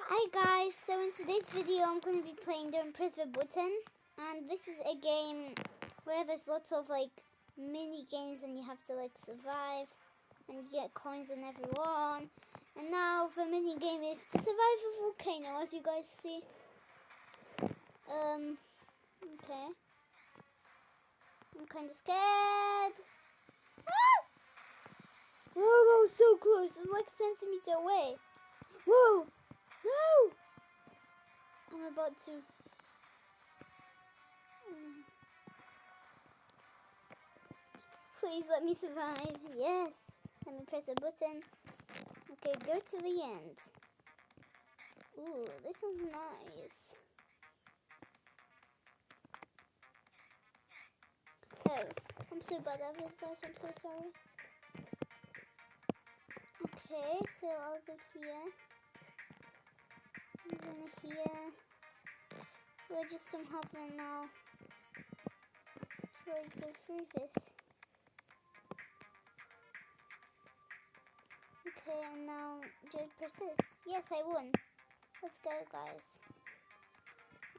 Hi guys, so in today's video I'm going to be playing Don't Press the Button, and this is a game where there's lots of like mini games and you have to like survive and get coins on everyone. And now the mini game is to survive a volcano, as you guys see. Okay. I'm kind of scared. Ah! Whoa, so close, it's like a centimeter away. Whoa! No! I'm about to... Please let me survive. Yes. Let me press a button. Okay, go to the end. Ooh, this one's nice. Oh, I'm so bad at this, guys. I'm so sorry. Okay, so I'll go here. And then here. We're just somehow going now. So like go through this. Okay, and now just press this. Yes, I won. Let's go, guys.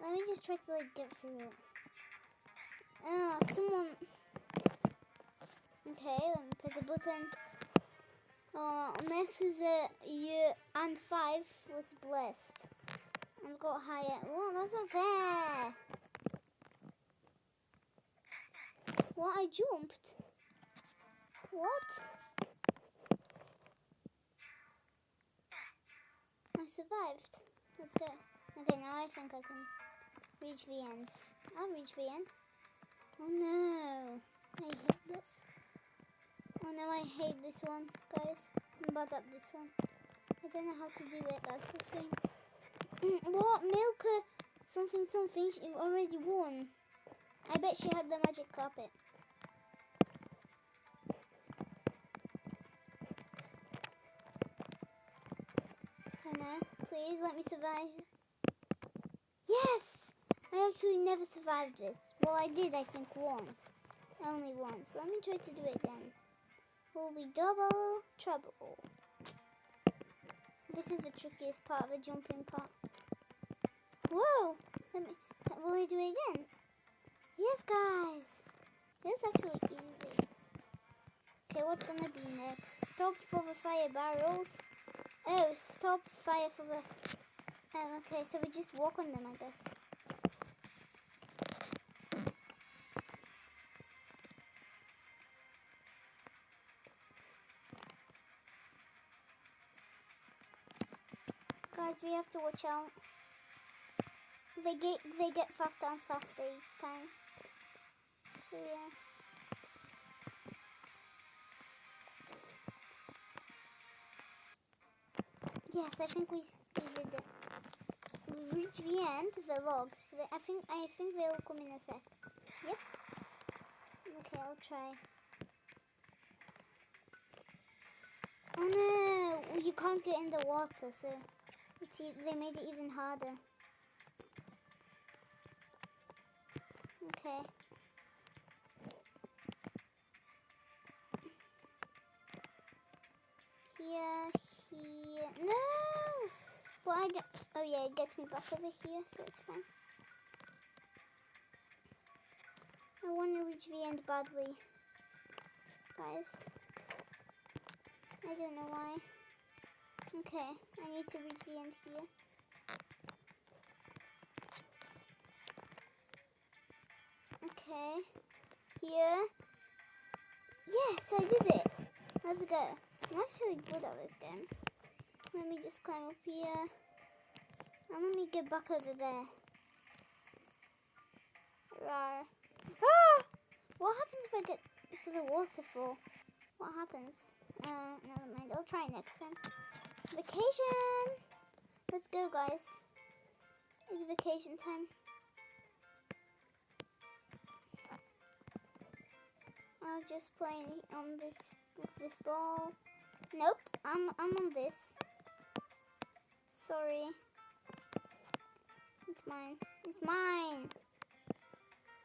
Let me just try to like get through it. Ah, someone. Okay, let me press a button. Oh, this is a year and 5 was blessed and got higher. Oh, that's not fair. What? I jumped. What? I survived. Let's go. Okay, now I think I can reach the end. I'll reach the end. Oh no. I hate this. Oh no, I hate this one, guys. I'm bad at this one. I don't know how to do it, that's the thing. What? Milka something, she already won. I bet she had the magic carpet. Oh no, please let me survive. Yes! I actually never survived this. Well, I did, I think, once. Only once. Let me try to do it again. Will be double trouble. This is the trickiest part, the jumping part. Whoa! Will I do it again? Yes, guys! This is actually easy. Okay, what's gonna be next? Stop for the fire barrels. Oh, stop fire for the... Oh, okay, so we just walk on them, I guess. Guys, we have to watch out. They get faster and faster each time. So yeah. Yes, I think we did it. We reached the end, the logs. I think they'll come in a sec. Yep. Okay, I'll try. Oh no, you can't get in the water, so they made it even harder. Okay. Here. No! But I don't... Oh yeah, it gets me back over here, so it's fine. I want to reach the end badly. Guys. I don't know why. Okay, I need to reach the end here. Okay. Here. Yes, I did it. Let's go. I'm actually good at this game. Let me just climb up here. And let me get back over there. Rawr. Ah! What happens if I get to the waterfall? What happens? Never mind. I'll try next time. Vacation! Let's go, guys. It's vacation time. I'll just play on this with this ball. Nope, I'm on this. Sorry. It's mine. It's mine.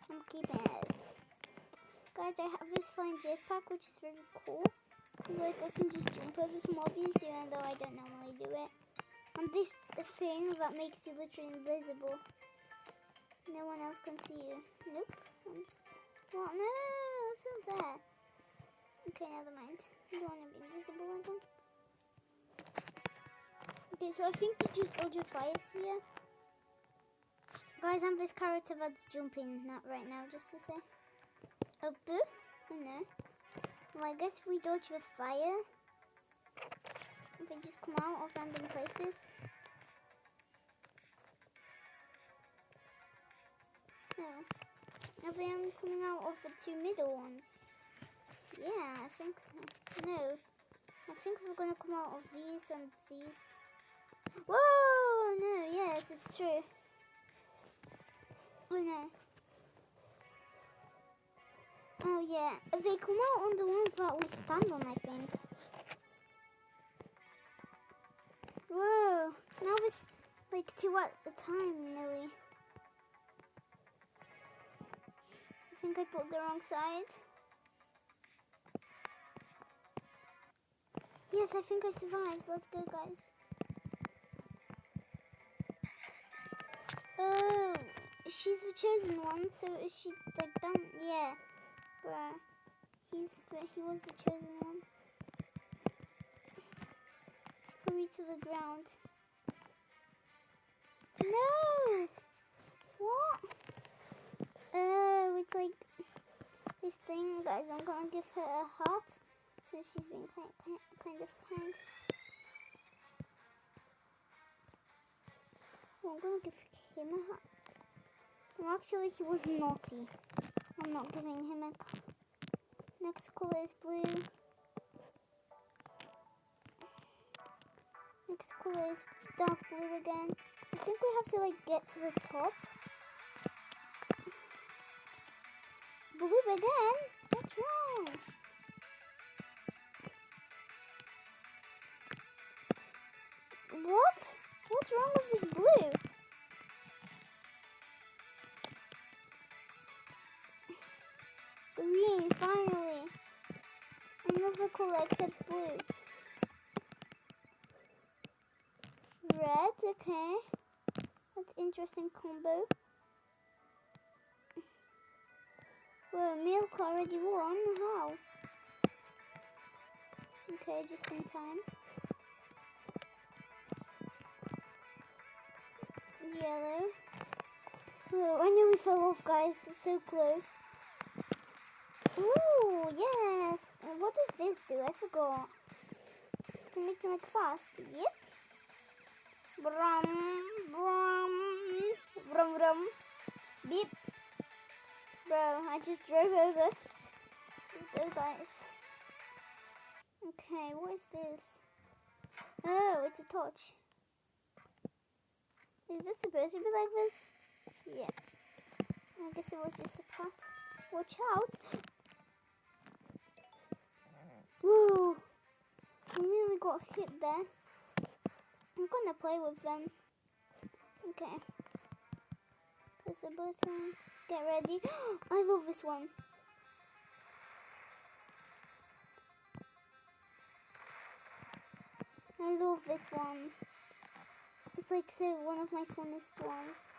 I'm keeping it. Guys, I have this flying jetpack, which is very cool. Like I can just jump over some obbies, even though I don't normally do it. on this thing that makes you literally invisible. No one else can see you. Nope. What? No, it's not there. Okay, never mind. I don't want to be invisible again. Okay, so I think you just Ultra Fires here. Guys, I'm this character that's jumping right now, just to say. Oh, boo. Oh, no. Well, I guess we dodge the fire. If they just come out of random places. No. Are they only coming out of the two middle ones? Yeah, I think so. No. I think we're going to come out of these and these. Whoa! No, yes, it's true. Oh, no. Oh, yeah. They come out on the ones that we stand on, I think. Whoa. Now it's like 2 at a time, nearly. I think I put the wrong side. Yes, I think I survived. Let's go, guys. Oh, she's the chosen one, so is she like done? Yeah, bruh. He was the chosen one. Hurry to the ground. No! What? Oh, it's like this thing, guys. I'm gonna give her a heart since she's been kind of kind. Well, I'm gonna give him a heart. Well, actually, he was naughty. I'm not giving him a. Next color is blue. Next color is dark blue again. I think we have to like get to the top. Blue again? What's wrong? What? What's wrong with this blue? Green, finally. Another color except blue. Red, okay. That's interesting combo. Whoa, milk already won? How? Okay, just in time. Yellow. Whoa, I nearly fell off, guys. So close. Ooh, yes. What does this do? I forgot. Does it make me like fast? Yep. Brum, brum, brum, brum. Beep. Bro, I just drove over. Let's go, guys. Okay, what is this? Oh, it's a torch. Is this supposed to be like this? Yeah. I guess it was just a pot. Watch out. Whoa. I nearly got hit there. I'm gonna play with them. Okay. Press the button. Get ready. I love this one. I love this one. It's like one of my funnest ones.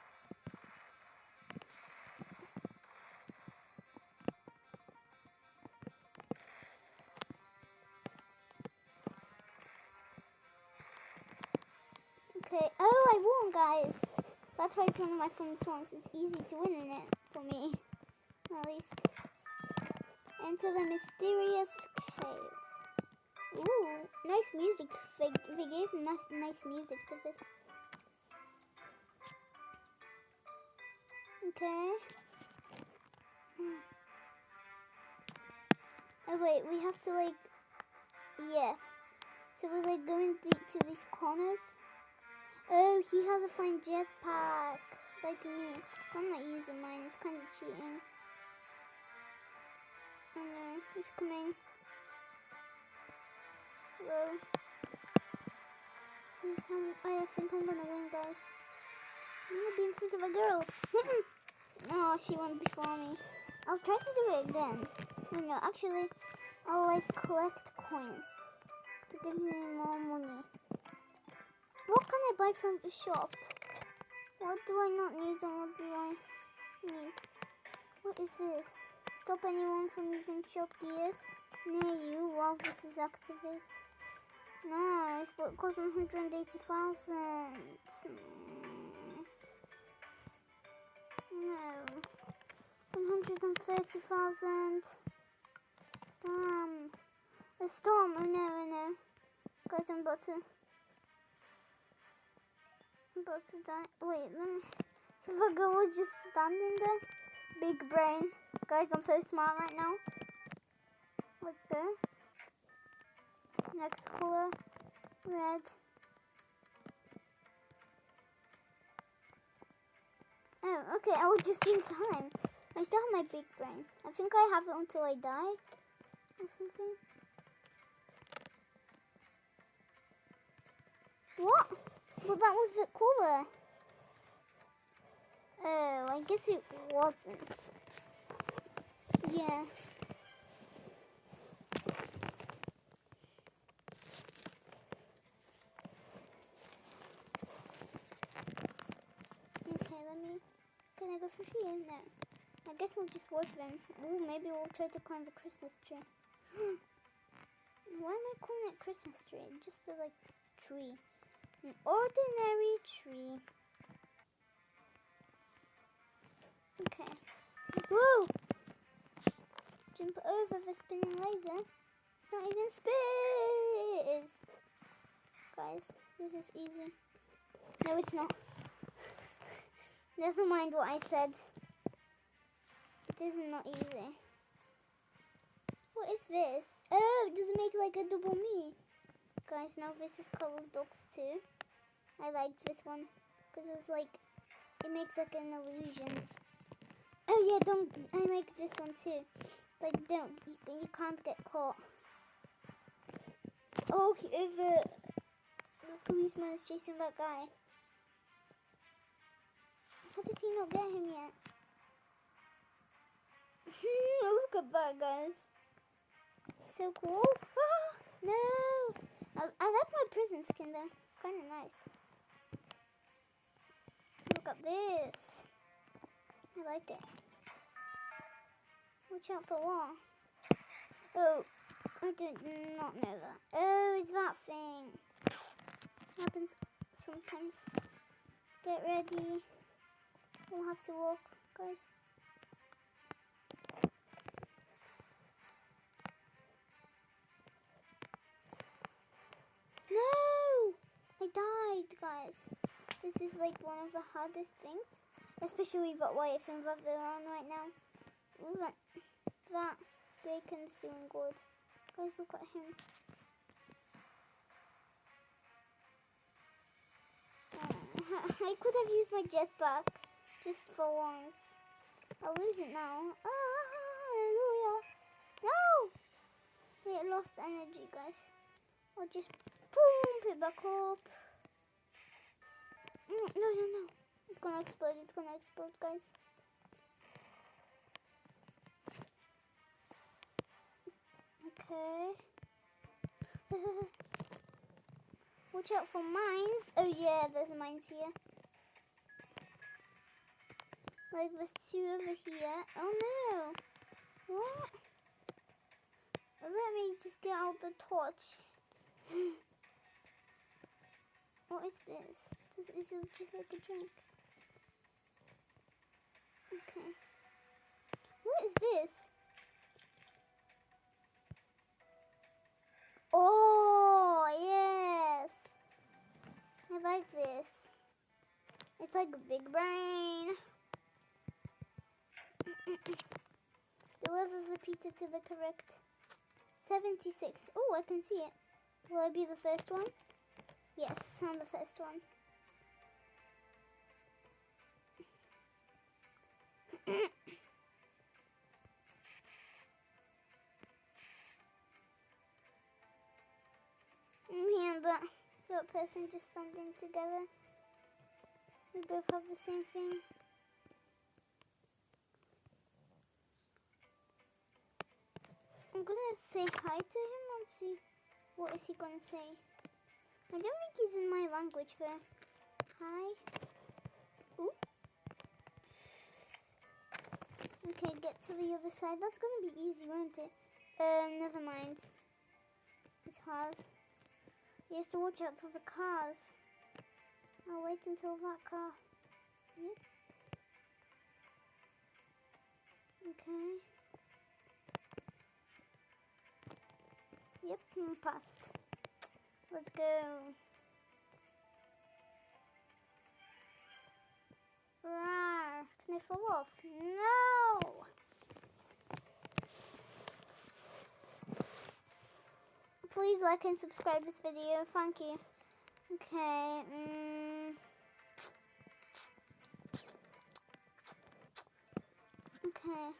Okay. Oh, I won, guys. That's why it's one of my funnest ones. It's easy to win in it for me, at least. Enter the mysterious cave. Ooh, nice music. They gave nice music to this. Okay. Oh wait, we have to like, yeah. So we're like going to these corners. Oh, he has a flying jetpack, like me. I'm not using mine. It's kind of cheating. Oh no, he's coming. Whoa. Yes, I think I'm gonna win, guys. I'm gonna be in front of a girl. No, she won before me. I'll try to do it again. No, actually, I'll like collect coins to give me more money. What can I buy from the shop? What do I not need and what do I need? What is this? Stop anyone from using shop gears near you while this is activated. Nice, but it costs 180,000. No. 130,000. Damn. A storm. Oh no. Guys, I'm about to die. Wait, let me. If a girl was just standing there. Big brain. Guys, I'm so smart right now. Let's go. Next color. Red. Oh, okay. I was just in time. I still have my big brain. I think I have it until I die. Or something. What? Well, that was a bit cooler. Oh, I guess it wasn't. Yeah. Okay, can I go for here? No. I guess we'll just watch them. Ooh, maybe we'll try to climb the Christmas tree. Why am I calling it Christmas tree? Just a, tree. An ordinary tree. Okay. Whoa! Jump over the spinning laser. It's not even space! Guys, this is easy. No, it's not. Never mind what I said. It is not easy. What is this? Oh, does it make like a double me? Guys, now this is Call of Dogs 2. I liked this one because it was it makes like an illusion. Oh yeah, I like this one too. You can't get caught. Oh, the policeman is chasing that guy. How did he not get him yet? Look at that, guys. So cool. Ah, no. I like my prison skin though. Kind of nice. Look at this. I like it. Watch out for what? Oh, I did not know that. Oh, it's that thing. It happens sometimes. Get ready. We'll have to walk, guys. No! I died, guys. This is one of the hardest things. Especially that white thing that they're on right now. Ooh, that bacon's doing good. Guys, look at him. Oh, I could have used my jetpack just for once. I'll lose it now. Hallelujah. No! It lost energy, guys. I'll just pump it back up. No. It's gonna explode, guys. Okay. Watch out for mines. Oh yeah, there's mines here. There's two over here. Oh no. What? Let me just get out the torch. What is this? Is it just like a drink? Okay. What is this? Oh, yes. I like this. It's like a big brain. Deliver the pizza to the correct 76. Oh, I can see it. Will I be the first one? Yes, I'm the first one. Me and that person just standing together. We both have the same thing. I'm gonna say hi to him and see what is he gonna say. I don't think he's in my language there. Hi. Ooh. Okay, get to the other side. That's gonna be easy, won't it? Never mind. It's hard. You have to watch out for the cars. I'll wait until that car. Yep. Okay. Yep, I'm past. Let's go. Rawr. Can I fall off? No! Please like and subscribe this video. Thank you. Okay. Okay.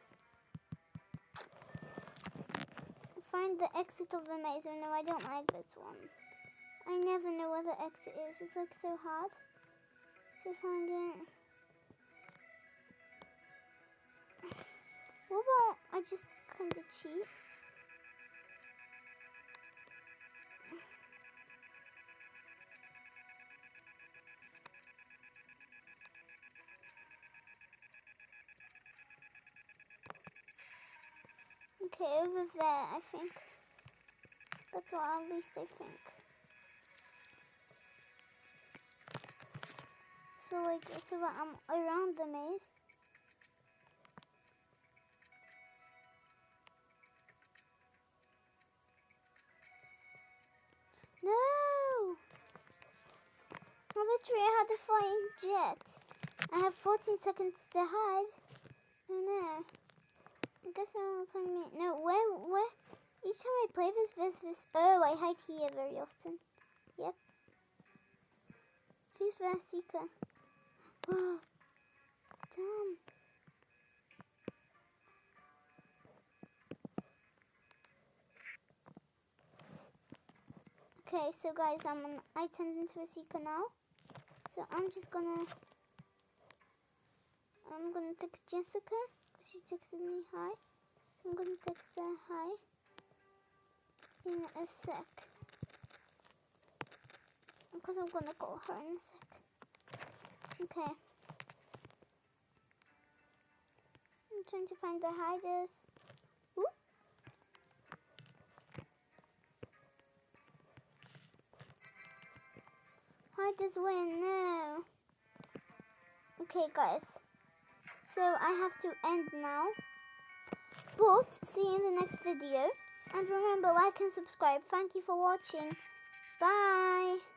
Find the exit of the maze. Oh no, I don't like this one. I never know where the exit is. It's like so hard to find it. What about I just kind of cheat? Okay, over there, I think. That's what at least I think. So like, so that I'm around the maze. No! I literally had a flying jet. I have 14 seconds to hide. Oh no. I guess I won't find me. No, where? Each time I play this. Oh, I hide here very often. Yep. Who's the seeker? Whoa. Damn. Okay, so guys, I turned into a seeker now. So I'm gonna text Jessica because she texted me hi. So I'm gonna text her hi in a sec. Because I'm gonna call her in a sec. Okay. I'm trying to find the hiders. Ooh. Hiders win, no. Okay guys. So I have to end now. But see you in the next video. And remember, like and subscribe. Thank you for watching. Bye.